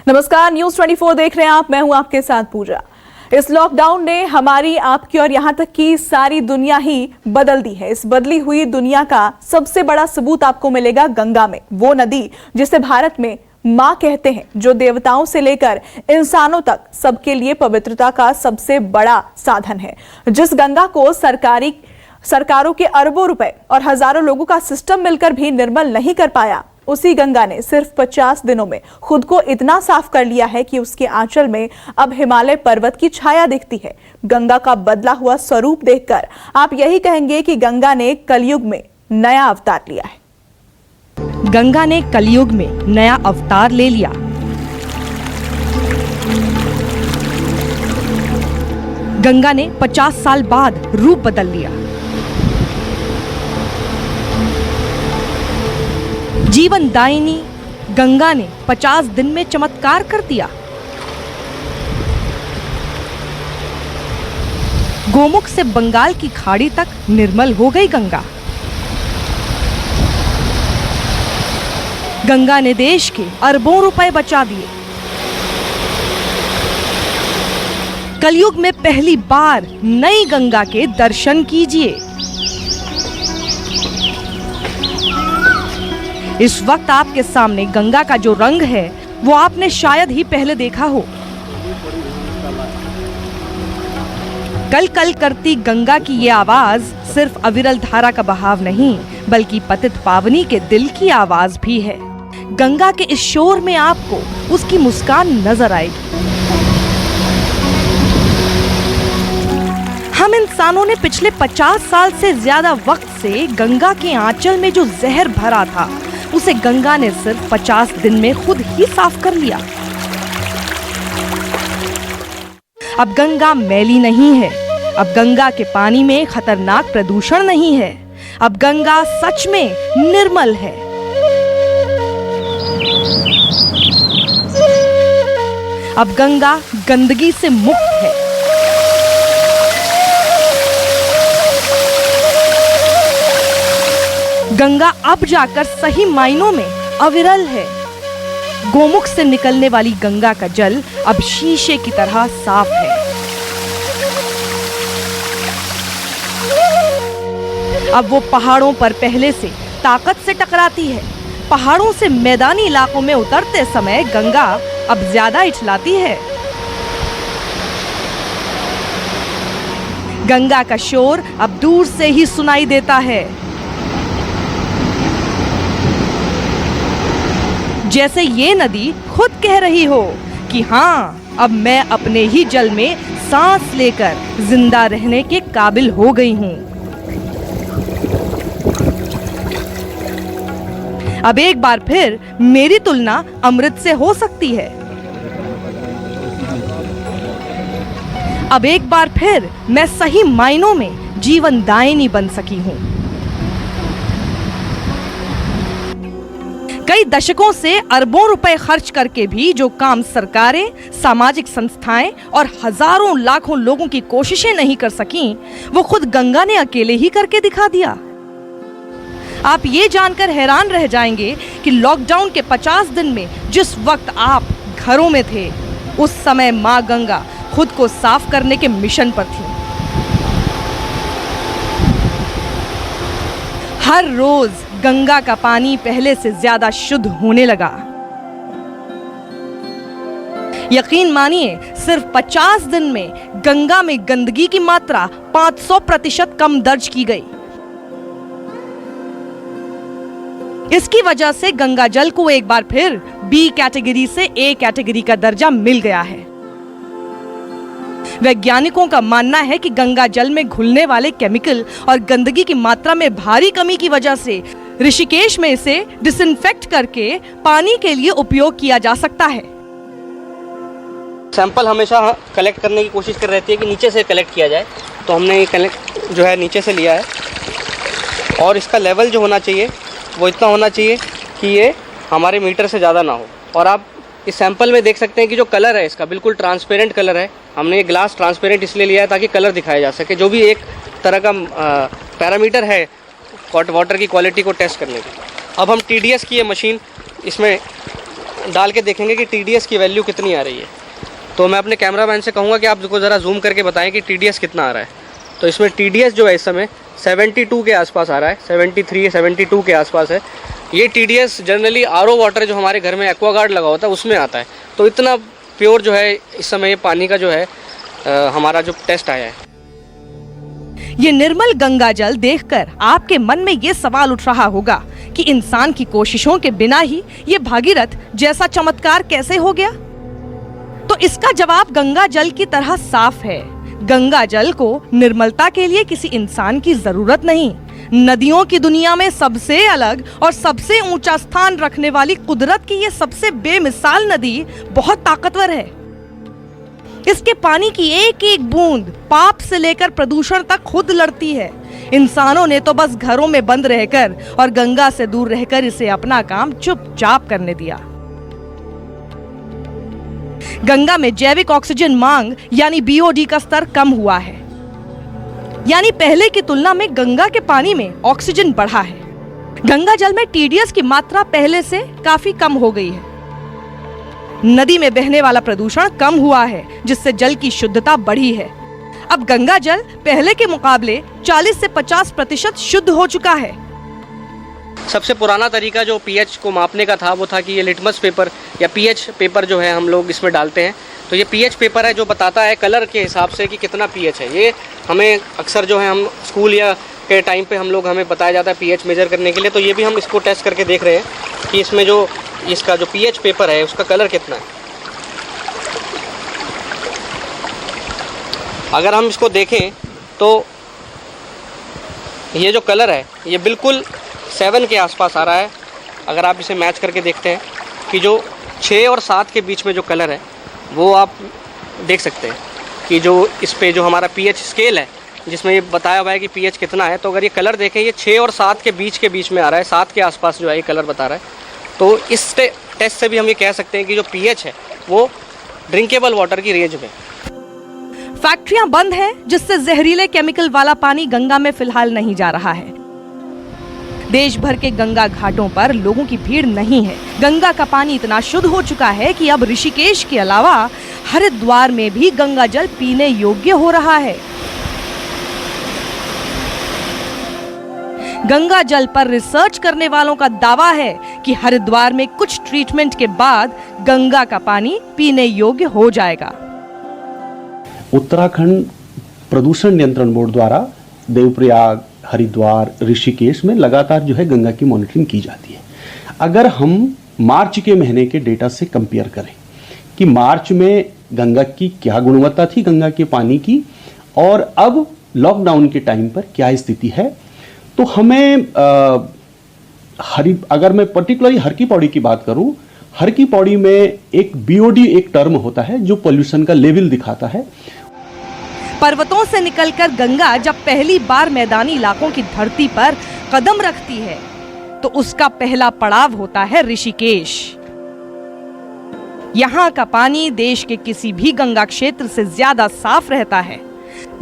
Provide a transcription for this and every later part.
नमस्कार, न्यूज 24 देख रहे हैं आप। मैं हूं आपके साथ पूजा। इस लॉकडाउन ने हमारी, आपकी और यहां तक कि सारी दुनिया ही बदल दी है। इस बदली हुई दुनिया का सबसे बड़ा सबूत आपको मिलेगा गंगा में, वो नदी जिसे भारत में मां कहते हैं, जो देवताओं से लेकर इंसानों तक सबके लिए पवित्रता का सबसे बड़ा साधन है। जिस गंगा को सरकारों के अरबों रुपए और हजारों लोगों का सिस्टम मिलकर भी निर्मल नहीं कर पाया, उसी गंगा ने सिर्फ 50 दिनों में खुद को इतना साफ कर लिया है कि उसके आंचल में अब हिमालय पर्वत की छाया दिखती है। गंगा का बदला हुआ स्वरूप देखकर आप यही कहेंगे कि गंगा ने कलयुग में नया अवतार लिया है। गंगा ने कलयुग में नया अवतार ले लिया। गंगा ने 50 साल बाद रूप बदल लिया। जीवन दायिनी गंगा ने 50 दिन में चमत्कार कर दिया। गोमुख से बंगाल की खाड़ी तक निर्मल हो गई गंगा। गंगा ने देश के अरबों रुपए बचा दिए। कलयुग में पहली बार नई गंगा के दर्शन कीजिए। इस वक्त आपके सामने गंगा का जो रंग है वो आपने शायद ही पहले देखा हो। कल कल करती गंगा की ये आवाज सिर्फ अविरल धारा का बहाव नहीं, बल्कि पतित पावनी के दिल की आवाज भी है। गंगा के इस शोर में आपको उसकी मुस्कान नजर आएगी। हम इंसानों ने पिछले 50 साल से ज्यादा वक्त से गंगा के आंचल में जो जहर भरा था, उसे गंगा ने सिर्फ 50 दिन में खुद ही साफ कर लिया। अब गंगा मैली नहीं है। अब गंगा के पानी में खतरनाक प्रदूषण नहीं है। अब गंगा सच में निर्मल है। अब गंगा गंदगी से मुक्त है। गंगा अब जाकर सही मायनों में अविरल है। गोमुख से निकलने वाली गंगा का जल अब शीशे की तरह साफ है। अब वो पहाड़ों पर पहले से ताकत से टकराती है। पहाड़ों से मैदानी इलाकों में उतरते समय गंगा अब ज्यादा इछलाती है। गंगा का शोर अब दूर से ही सुनाई देता है, जैसे ये नदी खुद कह रही हो कि हाँ, अब मैं अपने ही जल में सांस लेकर जिंदा रहने के काबिल हो गई हूँ। अब एक बार फिर मेरी तुलना अमृत से हो सकती है। अब एक बार फिर मैं सही मायनों में जीवन दायिनी बन सकी हूँ। कई दशकों से अरबों रुपए खर्च करके भी जो काम सरकारें, सामाजिक संस्थाएं और हजारों लाखों लोगों की कोशिशें नहीं कर सकीं, वो खुद गंगा ने अकेले ही करके दिखा दिया। आप ये जानकर हैरान रह जाएंगे कि लॉकडाउन के 50 दिन में जिस वक्त आप घरों में थे, उस समय मां गंगा खुद को साफ करने के मिशन पर थी। हर रोज गंगा का पानी पहले से ज्यादा शुद्ध होने लगा। यकीन मानिए, सिर्फ 50 दिन में गंगा में गंदगी की मात्रा 500% कम दर्ज की गई। इसकी वजह से गंगा जल को एक बार फिर बी कैटेगरी से ए कैटेगरी का दर्जा मिल गया है। वैज्ञानिकों का मानना है कि गंगा जल में घुलने वाले केमिकल और गंदगी की मात्रा में भारी कमी की वजह से ऋषिकेश में इसे डिसइंफेक्ट करके पानी के लिए उपयोग किया जा सकता है। सैंपल हमेशा कलेक्ट करने की कोशिश कर रहती है कि नीचे से कलेक्ट किया जाए, तो हमने ये कलेक्ट जो है नीचे से लिया है। और इसका लेवल जो होना चाहिए वो इतना होना चाहिए कि ये हमारे मीटर से ज़्यादा ना हो। और आप इस सैंपल में देख सकते हैं कि जो कलर है इसका बिल्कुल ट्रांसपेरेंट कलर है। हमने ये ग्लास ट्रांसपेरेंट इसलिए लिया है ताकि कलर दिखाया जा सके। जो भी एक तरह का पैरामीटर है वाटर की क्वालिटी को टेस्ट करने की। अब हम TDS की ये मशीन इसमें डाल के देखेंगे कि TDS की वैल्यू कितनी आ रही है। तो मैं अपने कैमरामैन से कहूँगा कि आप ज़रा जूम करके बताएं कि TDS कितना आ रहा है। तो इसमें TDS जो है इस समय 72 के आसपास आ रहा है, 73 72 के आसपास है। ये TDS जनरली RO वाटर जो हमारे घर में एक्वागार्ड लगा होता है उसमें आता है। तो इतना प्योर जो है इस समय ये पानी का जो है हमारा जो टेस्ट आया है। ये निर्मल गंगा जल देखकर आपके मन में ये सवाल उठ रहा होगा कि इंसान की कोशिशों के बिना ही ये भागीरथ जैसा चमत्कार कैसे हो गया? तो इसका जवाब गंगा जल की तरह साफ है। गंगा जल को निर्मलता के लिए किसी इंसान की जरूरत नहीं। नदियों की दुनिया में सबसे अलग और सबसे ऊंचा स्थान रखने वाली कुदरत की ये सबसे बेमिसाल नदी बहुत ताकतवर है। इसके पानी की एक एक बूंद पाप से लेकर प्रदूषण तक खुद लड़ती है। इंसानों ने तो बस घरों में बंद रहकर और गंगा से दूर रहकर इसे अपना काम चुपचाप करने दिया। गंगा में जैविक ऑक्सीजन मांग यानी BOD का स्तर कम हुआ है, यानी पहले की तुलना में गंगा के पानी में ऑक्सीजन बढ़ा है। गंगा जल में TDS की मात्रा पहले से काफी कम हो गई है। नदी में बहने वाला प्रदूषण कम हुआ है, जिससे जल की शुद्धता बढ़ी है। अब गंगा जल पहले के मुकाबले 40 से 50% शुद्ध हो चुका है। सबसे पुराना तरीका जो pH को मापने का था वो था कि ये लिटमस पेपर या pH पेपर जो है हम लोग इसमें डालते हैं। तो ये pH पेपर है जो बताता है कलर के हिसाब से कि कितना pH है। ये हमें अक्सर जो है हम स्कूल या के टाइम पे हमें बताया जाता है pH मेजर करने के लिए। तो ये भी हम इसको टेस्ट करके देख रहे हैं कि इसमें जो इसका जो pH पेपर है उसका कलर कितना है। अगर हम इसको देखें तो ये जो कलर है ये बिल्कुल 7 के आसपास आ रहा है। अगर आप इसे मैच करके देखते हैं कि जो 6 और 7 के बीच में जो कलर है वो आप देख सकते हैं कि जो इस पे जो हमारा pH स्केल है जिसमें ये बताया हुआ है कि pH कितना है। तो अगर ये कलर देखें ये 6 और 7 के बीच में आ रहा है, 7 के आसपास जो है ये कलर बता रहा है। तो इस टेस्ट से भी हम ये कह सकते हैं कि जो pH है वो ड्रिंकेबल वाटर की रेंज में। फैक्ट्रियां बंद हैं, जिससे जहरीले केमिकल वाला पानी गंगा में फिलहाल नहीं जा रहा है। देश भर के गंगा घाटों पर लोगों की भीड़ नहीं है। गंगा का पानी इतना शुद्ध हो चुका है कि अब ऋषिकेश के अलावा हरिद्वार में भी गंगा जल पीने योग्य हो रहा है। गंगा जल पर रिसर्च करने वालों का दावा है कि हरिद्वार में कुछ ट्रीटमेंट के बाद गंगा का पानी पीने योग्य हो जाएगा। उत्तराखंड प्रदूषण नियंत्रण बोर्ड द्वारा देवप्रयाग, हरिद्वार, ऋषिकेश में लगातार जो है गंगा की मॉनिटरिंग की जाती है। अगर हम मार्च के महीने के डेटा से कंपेयर करें कि मार्च में गंगा की क्या गुणवत्ता थी गंगा के पानी की और अब लॉकडाउन के टाइम पर क्या स्थिति है, तो हमें अगर मैं पर्टिकुलरली हर की पौड़ी की बात करूं, हर की पौड़ी में एक BOD एक टर्म होता है जो पोल्यूशन का लेवल दिखाता है। पर्वतों से निकलकर गंगा जब पहली बार मैदानी इलाकों की धरती पर कदम रखती है तो उसका पहला पड़ाव होता है ऋषिकेश। यहाँ का पानी देश के किसी भी गंगा क्षेत्र से ज्यादा साफ रहता है,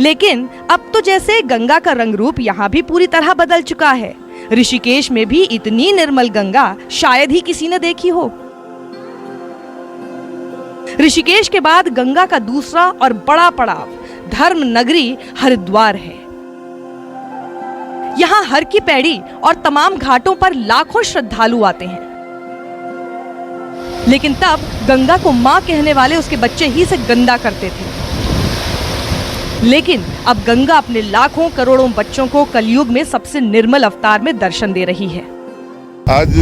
लेकिन अब तो जैसे गंगा का रंग रूप यहाँ भी पूरी तरह बदल चुका है। ऋषिकेश में भी इतनी निर्मल गंगा शायद ही किसी ने देखी हो। ऋषिकेश के बाद गंगा का दूसरा और बड़ा पड़ाव धर्म नगरी हरिद्वार है। यहाँ हर की पैड़ी और तमाम घाटों पर लाखों श्रद्धालु आते हैं, लेकिन तब गंगा को मां कहने वाले उसके बच्चे ही से गंदा करते थे। लेकिन अब गंगा अपने लाखों करोड़ों बच्चों को कलयुग में सबसे निर्मल अवतार में दर्शन दे रही है। आज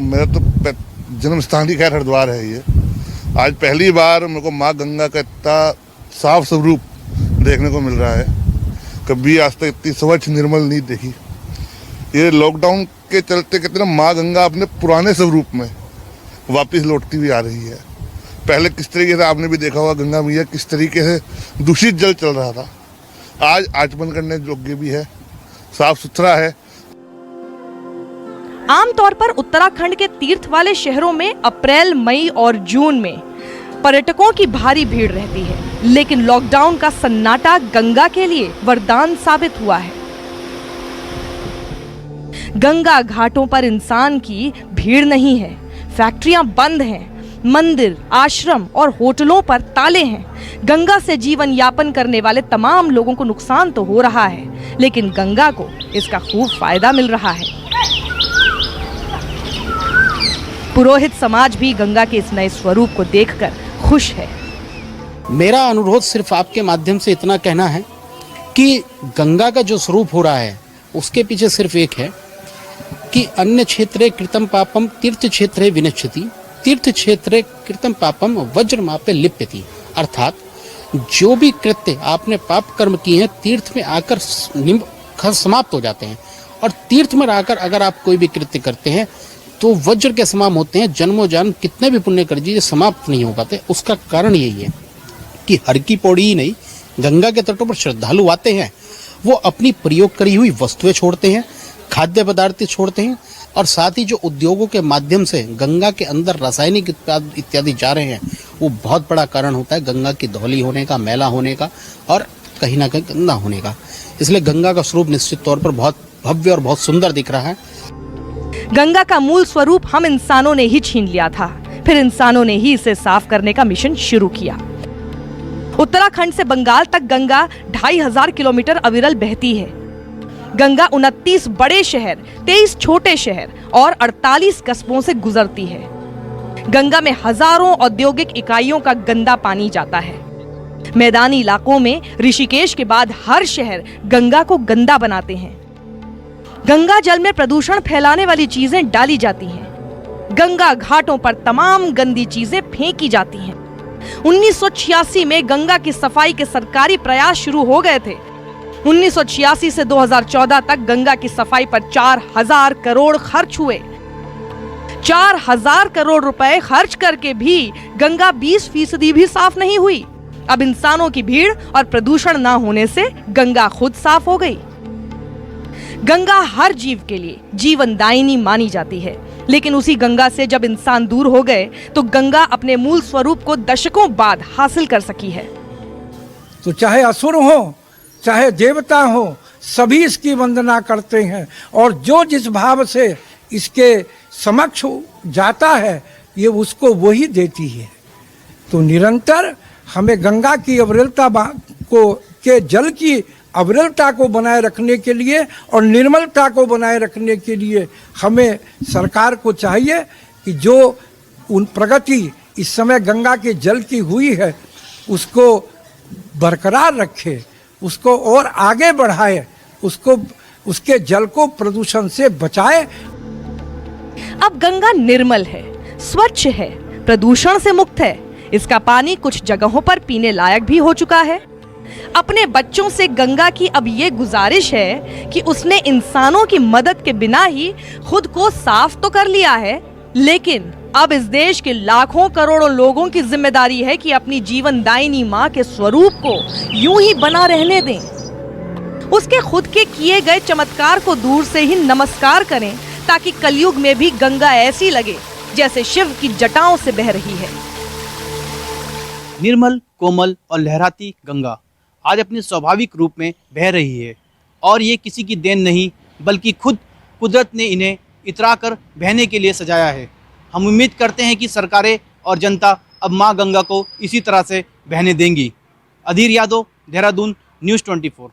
मेरा तो जन्म स्थान ही खैर हरिद्वार है। ये आज पहली बार मेरे को माँ गंगा का इतना साफ स्वरूप देखने को मिल रहा है। कभी आज तक इतनी स्वच्छ निर्मल नहीं देखी। ये लॉकडाउन के चलते कितना माँ गंगा अपने पुराने स्वरूप में वापस लौटती हुई आ रही है। पहले किस तरीके से आपने भी देखा होगा गंगा मैया किस तरीके से दूषित जल चल रहा था, आज आचमन करने योग्य भी है, साफ सुथरा है। आमतौर पर उत्तराखंड के तीर्थ वाले शहरों में अप्रैल, मई और जून में पर्यटकों की भारी भीड़ रहती है, लेकिन लॉकडाउन का सन्नाटा गंगा के लिए वरदान साबित हुआ है। गंगा घाटों पर इंसान की भीड़ नहीं है, फैक्ट्रियां बंद हैं, मंदिर, आश्रम और होटलों पर ताले हैं। गंगा से जीवन यापन करने वाले तमाम लोगों को नुकसान तो हो रहा है, लेकिन गंगा को इसका खूब फायदा मिल रहा है। पुरोहित समाज भी गंगा के इस नए स्वरूप को देखकर खुश है। मेरा अनुरोध सिर्फ आपके माध्यम से इतना कहना है कि गंगा का जो स्वरूप हो रहा है उसके पीछे सिर्फ एक है कि अन्य क्षेत्रे कृतं पापम तीर्थ क्षेत्रे विनश्यति, तीर्थ क्षेत्रे कृतं पापम वज्रमापे लिप्यति। अर्थात जो भी कृत्य आपने पाप कर्म किए हैं तीर्थ में आकर समाप्त हो जाते हैं, और तीर्थ में आकर अगर आप कोई भी कृत्य करते हैं तो वज्र के समान होते हैं। जन्मों जन्म कितने भी पुण्य कर दीजिए समाप्त नहीं हो पाते। उसका कारण यही है कि हर की पौड़ी ही नहीं, गंगा के तटों पर श्रद्धालु आते हैं, वो अपनी प्रयोग करी हुई वस्तुएं छोड़ते हैं, खाद्य पदार्थ छोड़ते हैं, और साथ ही जो उद्योगों के माध्यम से गंगा के अंदर रासायनिक इत्यादि जा रहे हैं, वो बहुत बड़ा कारण होता है गंगा की धौली होने का, मैला होने का और कहीं ना कहीं गंदा होने का। इसलिए गंगा का स्वरूप निश्चित तौर पर बहुत भव्य और बहुत सुंदर दिख रहा है। गंगा का मूल स्वरूप हम इंसानों ने ही छीन लिया था, फिर इंसानों ने ही इसे साफ करने का मिशन शुरू किया। उत्तराखंड से बंगाल तक गंगा 2500 किलोमीटर अविरल बहती है। गंगा 29 बड़े शहर, 23 छोटे शहर और 48 कस्बों से गुजरती है। गंगा में हजारों औद्योगिक इकाइयों का गंदा पानी जाता है। मैदानी इलाकों में ऋषिकेश के बाद हर शहर गंगा को गंदा बनाते हैं। गंगा जल में प्रदूषण फैलाने वाली चीजें डाली जाती हैं। गंगा घाटों पर तमाम गंदी चीजें फेंकी जाती हैं। 1986 में गंगा की सफाई के सरकारी प्रयास शुरू हो गए थे। 1986 से 2014 तक गंगा की सफाई पर 4000 करोड़ खर्च हुए। 4000 करोड़ रुपए खर्च करके भी गंगा 20% भी साफ नहीं हुई। अब इंसानों की भीड़ और प्रदूषण ना होने से गंगा खुद साफ हो गई। गंगा हर जीव के लिए जीवनदायिनी मानी जाती है, लेकिन उसी गंगा से जब इंसान दूर हो गए तो गंगा अपने मूल स्वरूप को दशकों बाद हासिल कर सकी है। तो चाहे असुर हो चाहे देवता हो, सभी इसकी वंदना करते हैं, और जो जिस भाव से इसके समक्ष जाता है ये उसको वही देती है। तो निरंतर हमें गंगा की अविरलता को के जल की अविरलता को बनाए रखने के लिए और निर्मलता को बनाए रखने के लिए हमें सरकार को चाहिए कि जो उन प्रगति इस समय गंगा के जल की हुई है उसको बरकरार रखे, उसको और आगे बढ़ाए, उसको उसके जल को प्रदूषण से बचाए। अब गंगा निर्मल है, स्वच्छ है, प्रदूषण से मुक्त है। इसका पानी कुछ जगहों पर पीने लायक भी हो चुका है। अपने बच्चों से गंगा की अब ये गुजारिश है कि उसने इंसानों की मदद के बिना ही खुद को साफ तो कर लिया है, लेकिन अब इस देश के लाखों करोड़ों लोगों की जिम्मेदारी है कि अपनी जीवनदायिनी माँ के स्वरूप को यूं ही बना रहने दें। उसके खुद के किए गए चमत्कार को दूर से ही नमस्कार करें, ताकि कलयुग में भी गंगा ऐसी लगे जैसे शिव की जटाओं से बह रही है। निर्मल, कोमल और लहराती गंगा आज अपने स्वाभाविक रूप में बह रही है, और ये किसी की देन नहीं बल्कि खुद कुदरत ने इन्हें इतरा कर बहने के लिए सजाया है। हम उम्मीद करते हैं कि सरकारें और जनता अब माँ गंगा को इसी तरह से बहने देंगी। अधीर यादव, देहरादून, न्यूज़ 24।